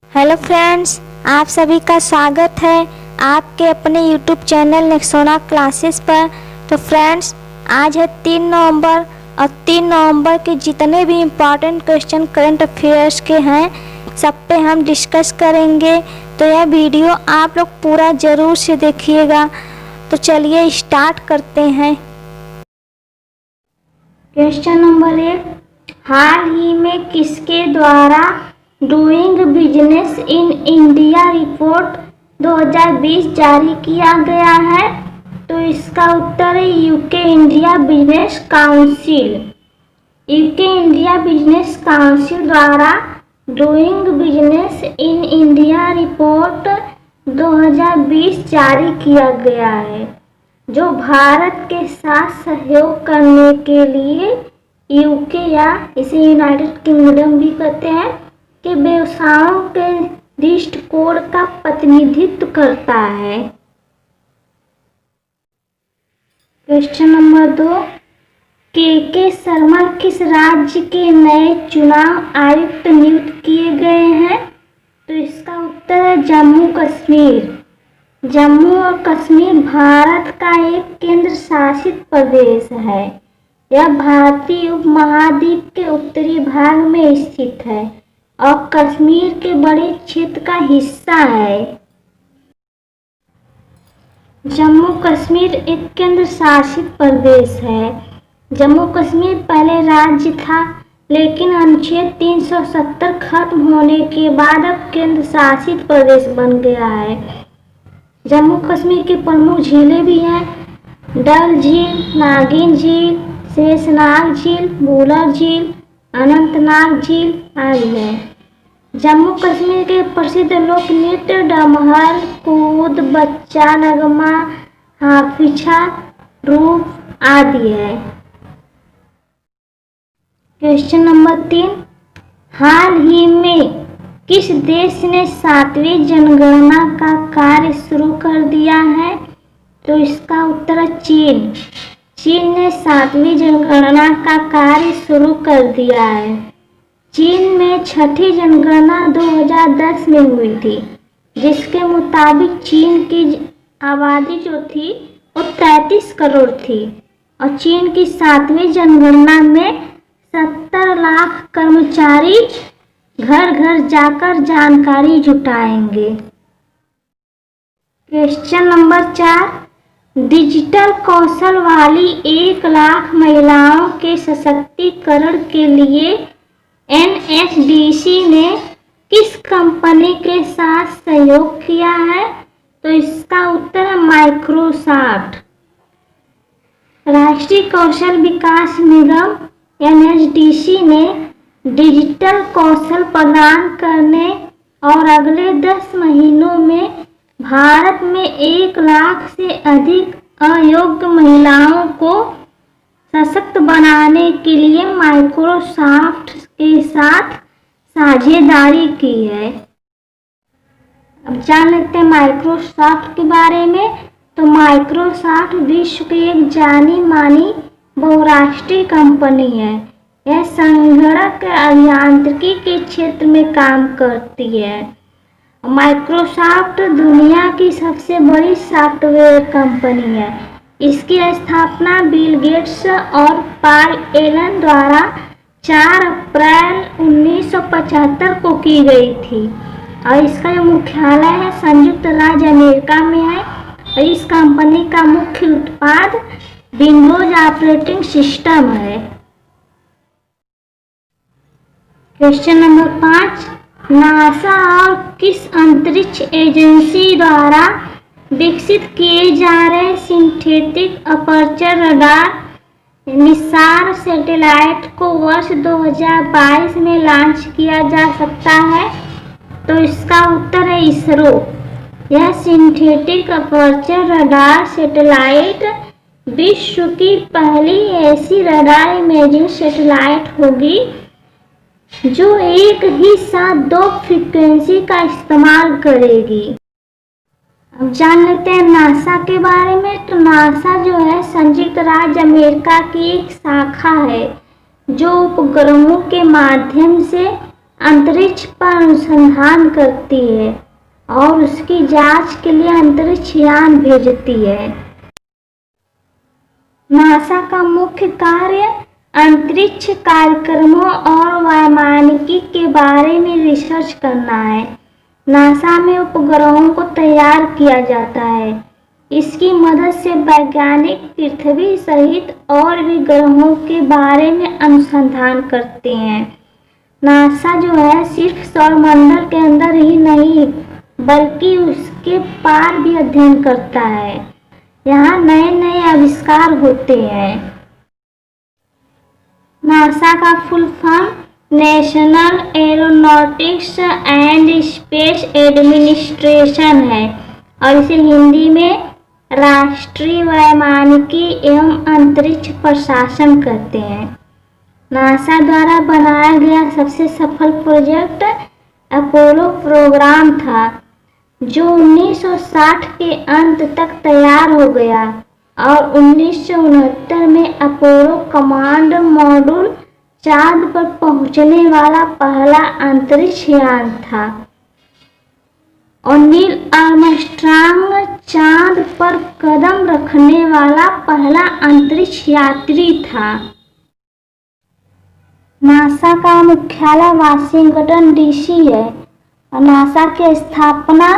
Hello friends, आप सभी का स्वागत है आपके अपने यूट्यूब चैनल नेक्सोना क्लासेस पर। तो फ्रेंड्स, आज है 3 नवंबर और 3 नवंबर के जितने भी इम्पॉर्टेंट क्वेश्चन करंट अफेयर्स के हैं सब पे हम डिस्कस करेंगे। तो यह वीडियो आप लोग पूरा ज़रूर से देखिएगा। तो चलिए स्टार्ट करते हैं। क्वेश्चन नंबर 1, हाल ही में किसके द्वारा doing business in India report 2020 जारी किया गया है? तो इसका उत्तर है UK India business council. UK India business council द्वारा doing business in India report 2020 जारी किया गया है, जो भारत के साथ सहयोग करने के लिए यूके या इसे यूनाइटेड किंगडम भी कहते हैं के व्यवसायों के दृष्टिकोण का प्रतिनिधित्व करता है। क्वेश्चन नंबर 2, के शर्मा किस राज्य के नए चुनाव आयुक्त नियुक्त किए गए हैं? तो इसका उत्तर है जम्मू कश्मीर। जम्मू और कश्मीर भारत का एक केंद्र शासित प्रदेश है। यह भारतीय उपमहाद्वीप के उत्तरी भाग में स्थित है और कश्मीर के बड़े क्षेत्र का हिस्सा है। जम्मू कश्मीर एक केंद्र शासित प्रदेश है। जम्मू कश्मीर पहले राज्य था, लेकिन अनुच्छेद 370 खत्म होने के बाद अब केंद्र शासित प्रदेश बन गया है। जम्मू कश्मीर की प्रमुख झीलें भी हैं: डल झील, नागिन झील, शेषनाग झील, बुलर झील, अनंतनाग झील आदि है। जम्मू कश्मीर के प्रसिद्ध लोक नृत्य डमहर, कूद, बच्चा नगमा, हाफिछा, रूप आदि है। क्वेश्चन नंबर 3, हाल ही में किस देश ने 7वीं जनगणना का कार्य शुरू कर दिया है? तो इसका उत्तर है चीन। चीन ने 7वीं जनगणना का कार्य शुरू कर दिया है। चीन में 6ठी जनगणना 2010 में हुई थी, जिसके मुताबिक चीन की आबादी जो थी वो 33 करोड़ थी और चीन की 7वीं जनगणना में 70 लाख कर्मचारी घर घर जाकर जानकारी जुटाएंगे। क्वेश्चन नंबर 4, डिजिटल कौशल वाली 1 लाख महिलाओं के सशक्तिकरण के लिए एनएचडीसी ने किस कंपनी के साथ सहयोग किया है? तो इसका उत्तर है माइक्रोसॉफ्ट। राष्ट्रीय कौशल विकास निगम एनएचडीसी ने डिजिटल कौशल प्रदान करने और अगले 10 महीनों में भारत में 1 लाख से अधिक अयोग्य महिलाओं को सशक्त बनाने के लिए माइक्रोसॉफ्ट के साथ साझेदारी की है। अब जान लेते हैं माइक्रोसॉफ्ट के बारे में। तो माइक्रोसॉफ्ट विश्व की एक जानी मानी बहुराष्ट्रीय कंपनी है। यह संगणक अभियांत्रिकी के क्षेत्र में काम करती है। माइक्रोसॉफ्ट दुनिया की सबसे बड़ी सॉफ्टवेयर कंपनी है। इसकी स्थापना बिल गेट्स और पॉल एलन द्वारा 4 अप्रैल 1975 को की गई थी और इसका जो मुख्यालय है संयुक्त राज्य अमेरिका में है। और इस कंपनी का मुख्य उत्पाद विंडोज ऑपरेटिंग सिस्टम है। क्वेश्चन नंबर 5, नासा और किस अंतरिक्ष एजेंसी द्वारा विकसित किए जा रहे synthetic aperture radar Nisar satellite को वर्ष 2022 में लॉन्च किया जा सकता है? तो इसका उत्तर है इसरो। यह सिंथेटिक अपर्चर रडार सैटेलाइट विश्व की पहली ऐसी रडार इमेजिंग सैटेलाइट होगी जो एक ही साथ 2 फ्रीक्वेंसी का इस्तेमाल करेगी। अब जान लेते हैं नासा के बारे में। तो नासा जो है संयुक्त राज्य अमेरिका की एक शाखा है जो उपग्रहों के माध्यम से अंतरिक्ष पर अनुसंधान करती है और उसकी जांच के लिए अंतरिक्ष यान भेजती है। नासा का मुख्य कार्य अंतरिक्ष कार्यक्रमों और वैमानिकी के बारे में रिसर्च करना है। नासा में उपग्रहों को तैयार किया जाता है। इसकी मदद से वैज्ञानिक पृथ्वी सहित और भी ग्रहों के बारे में अनुसंधान करते हैं। नासा जो है सिर्फ सौरमंडल के अंदर ही नहीं बल्कि उसके पार भी अध्ययन करता है। यहाँ नए नए आविष्कार होते हैं। नासा का full form national aeronautics and space administration है और इसे हिंदी में राष्ट्रीय वैमानिकी एवं अंतरिक्ष प्रशासन कहते हैं। नासा द्वारा बनाया गया सबसे सफल प्रोजेक्ट अपोलो प्रोग्राम था, जो 1960 के अंत तक तैयार हो गया और 1969 में अपोलो कमांड मॉड्यूल चांद पर पहुंचने वाला पहला अंतरिक्ष यान था और नील आर्मस्ट्रांग चांद पर कदम रखने वाला पहला अंतरिक्ष यात्री था। नासा का मुख्यालय वाशिंगटन डीसी है और नासा की स्थापना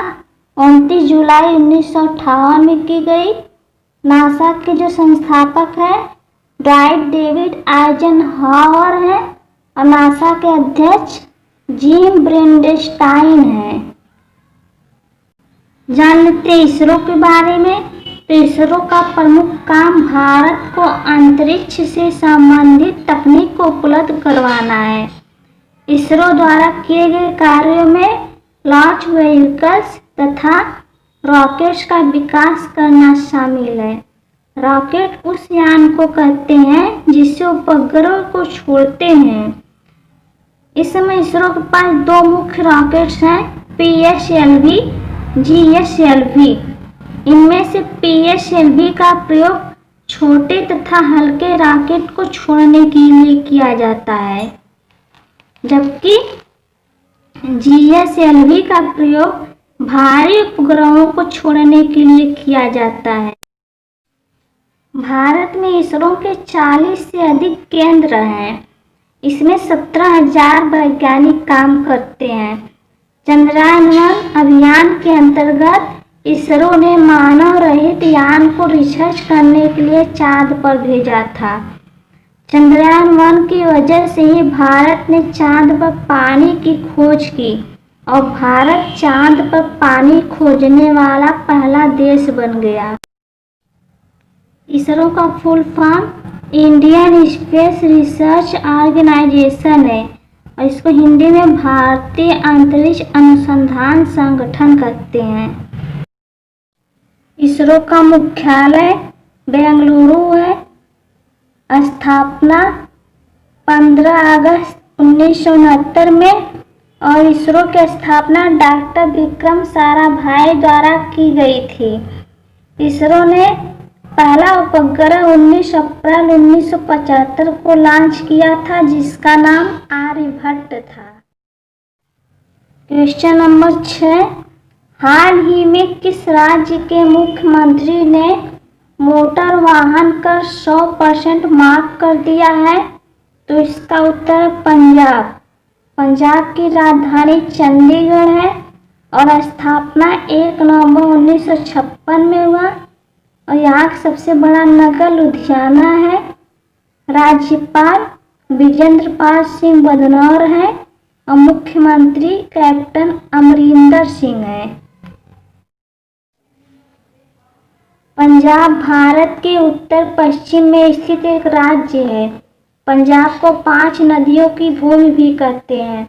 29 जुलाई 1958 में की गई। नासा के जो संस्थापक हैं ड्वाइट डेविड आइजनहावर हैं और नासा के अध्यक्ष जिम ब्रेंडेस्टाइन हैं। जान लेते हैं इसरो के बारे में। तो इसरो का प्रमुख काम भारत को अंतरिक्ष से संबंधित तकनीक को उपलब्ध करवाना है। इसरो द्वारा किए गए कार्यों में लॉन्च व्हीकल्स तथा रॉकेट्स का विकास करना शामिल है। रॉकेट उस यान को कहते हैं जिससे उपग्रह को छोड़ते हैं। इस समय इसरो के पास दो मुख्य रॉकेट्स हैं, PSLV, GSLV। इनमें से PSLV का प्रयोग छोटे तथा हल्के रॉकेट को छोड़ने के लिए किया जाता है, जबकि GSLV का प्रयोग भारी उपग्रहों को छोड़ने के लिए किया जाता है। भारत में इसरो के 40 से अधिक केंद्र हैं। इसमें 17,000 वैज्ञानिक काम करते हैं। चंद्रयान-1 अभियान के अंतर्गत इसरो ने मानव रहित यान को रिसर्च करने के लिए चांद पर भेजा था। चंद्रयान-1 की वजह से ही भारत ने चांद पर पानी की खोज की और भारत चांद पर पानी खोजने वाला पहला देश बन गया। इसरो का full form Indian Space Research Organisation है और इसको हिंदी में भारतीय अंतरिक्ष अनुसंधान संगठन कहते हैं। इसरो का मुख्यालय बेंगलुरु है। स्थापना 15 अगस्त 1969 में और इसरो की स्थापना डॉक्टर विक्रम साराभाई द्वारा की गई थी। इसरो ने पहला उपग्रह 19 अप्रैल 1975 को लॉन्च किया था, जिसका नाम आर्यभट्ट था। क्वेश्चन नंबर 6, हाल ही में किस राज्य के मुख्यमंत्री ने मोटर वाहन कर 100% माफ कर दिया है? तो इसका उत्तर पंजाब। पंजाब की राजधानी चंडीगढ़ है और स्थापना 1 नवंबर 1956 में हुआ और यहाँ का सबसे बड़ा नगर लुधियाना है। राज्यपाल विजेंद्र पाल सिंह बदनौर है और मुख्यमंत्री कैप्टन अमरिंदर सिंह है। पंजाब भारत के उत्तर पश्चिम में स्थित एक राज्य है। पंजाब को 5 नदियों की भूमि भी कहते हैं।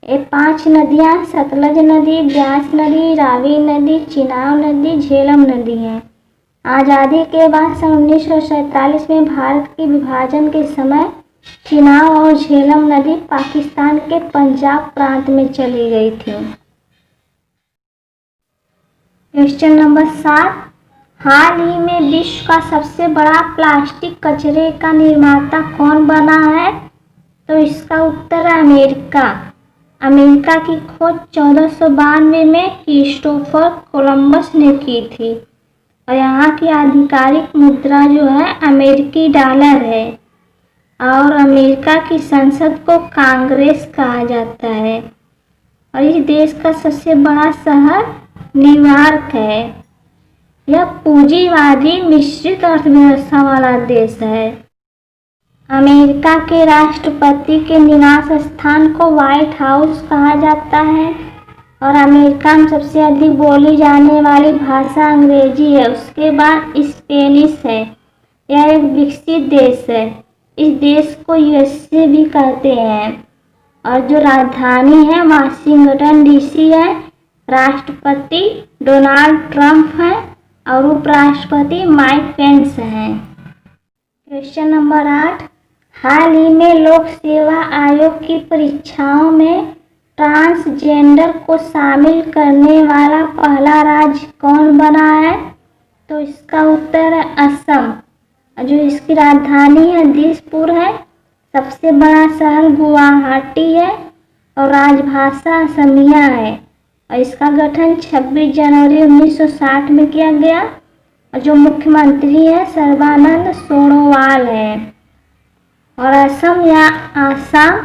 ये 5 नदियाँ सतलज नदी, ब्यास नदी, रावी नदी, चिनाब नदी, झेलम नदी हैं। आज़ादी के बाद सन 1947 में भारत के विभाजन के समय चिनाब और झेलम नदी पाकिस्तान के पंजाब प्रांत में चली गई थी। क्वेश्चन नंबर 7, हाल ही में विश्व का सबसे बड़ा प्लास्टिक कचरे का निर्माता कौन बना है? तो इसका उत्तर है अमेरिका। अमेरिका की खोज 1492 में क्रिस्टोफर कोलंबस ने की थी और यहाँ की आधिकारिक मुद्रा जो है अमेरिकी डॉलर है और अमेरिका की संसद को कांग्रेस कहा जाता है और इस देश का सबसे बड़ा शहर न्यूयॉर्क है। यह पूंजीवादी मिश्रित अर्थव्यवस्था वाला देश है। अमेरिका के राष्ट्रपति के निवास स्थान को व्हाइट हाउस कहा जाता है और अमेरिका में सबसे अधिक बोली जाने वाली भाषा अंग्रेजी है, उसके बाद स्पेनिश है। यह एक विकसित देश है। इस देश को यूएसए भी कहते हैं और जो राजधानी है वाशिंगटन डीसी है। राष्ट्रपति डोनाल्ड ट्रंप है और उपराष्ट्रपति माइक पेंस हैं। क्वेश्चन नंबर 8, हाल ही में लोक सेवा आयोग की परीक्षाओं में ट्रांसजेंडर को शामिल करने वाला पहला राज्य कौन बना है? तो इसका उत्तर है असम। जो इसकी राजधानी है दिसपुर है, सबसे बड़ा शहर गुवाहाटी है और राजभाषा असमिया है और इसका गठन 26 जनवरी 1960 में किया गया और जो मुख्यमंत्री है सर्बानंद सोनोवाल है। और असम या आसाम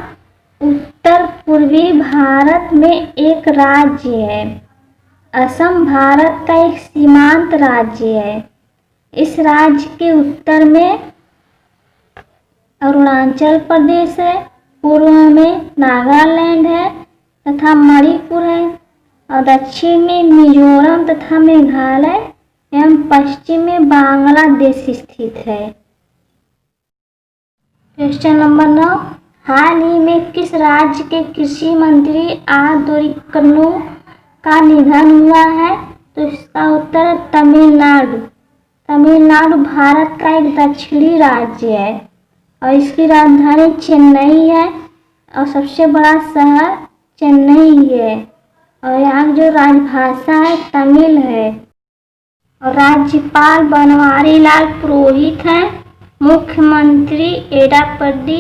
उत्तर पूर्वी भारत में एक राज्य है। असम भारत का एक सीमांत राज्य है। इस राज्य के उत्तर में अरुणाचल प्रदेश है, पूर्व में नागालैंड है तथा मणिपुर है और दक्षिण में मिजोरम तथा मेघालय एवं पश्चिम में बांग्लादेश स्थित है। क्वेश्चन नंबर 9, हाल ही में किस राज्य के कृषि मंत्री आदोरिकनु का निधन हुआ है? तो इसका उत्तर है तमिलनाडु। तमिलनाडु भारत का एक दक्षिणी राज्य है और इसकी राजधानी चेन्नई है और सबसे बड़ा शहर चेन्नई है और यहाँ की जो राजभाषा है तमिल है और राज्यपाल बनवारी लाल पुरोहित हैं। मुख्यमंत्री एडापड्डी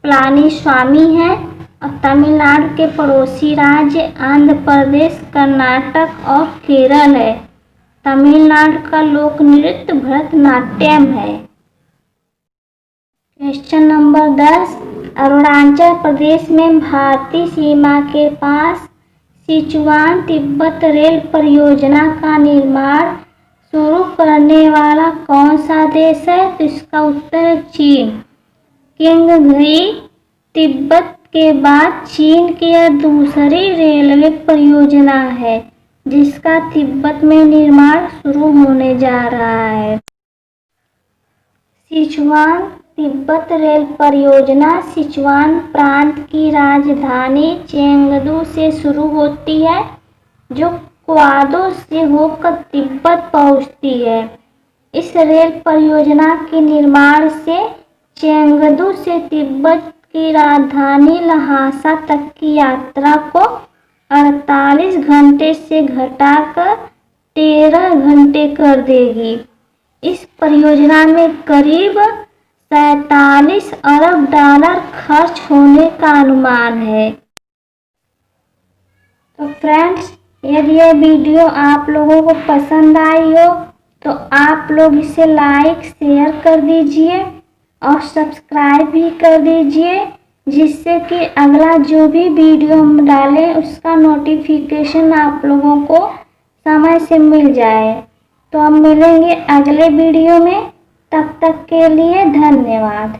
पलानीस्वामी है और तमिलनाडु के पड़ोसी राज्य आंध्र प्रदेश, कर्नाटक और केरल है। तमिलनाडु का लोक नृत्य भरतनाट्यम है। क्वेश्चन नंबर 10, अरुणाचल प्रदेश में भारतीय सीमा के पास सिचुआन तिब्बत रेल परियोजना का निर्माण शुरू करने वाला कौन सा देश है? तो इसका उत्तर है चीन। किंगघी तिब्बत के बाद चीन की यह दूसरी रेलवे परियोजना है जिसका तिब्बत में निर्माण शुरू होने जा रहा है। सिचुआन तिब्बत रेल परियोजना सिचुआन प्रांत की राजधानी चेंगडू से शुरू होती है जो क्वाडो से होकर तिब्बत पहुंचती है। इस रेल परियोजना के निर्माण से चेंगडू से तिब्बत की राजधानी लहासा तक की यात्रा को 48 घंटे से घटाकर 13 घंटे कर देगी। इस परियोजना में करीब 47 अरब डॉलर खर्च होने का अनुमान है। तो फ्रेंड्स, यदि यह वीडियो आप लोगों को पसंद आई हो तो आप लोग इसे लाइक शेयर कर दीजिए और सब्सक्राइब भी कर दीजिए जिससे कि अगला जो भी वीडियो हम डालें उसका नोटिफिकेशन आप लोगों को समय से मिल जाए। तो अब मिलेंगे अगले वीडियो में, तब तक के लिए धन्यवाद।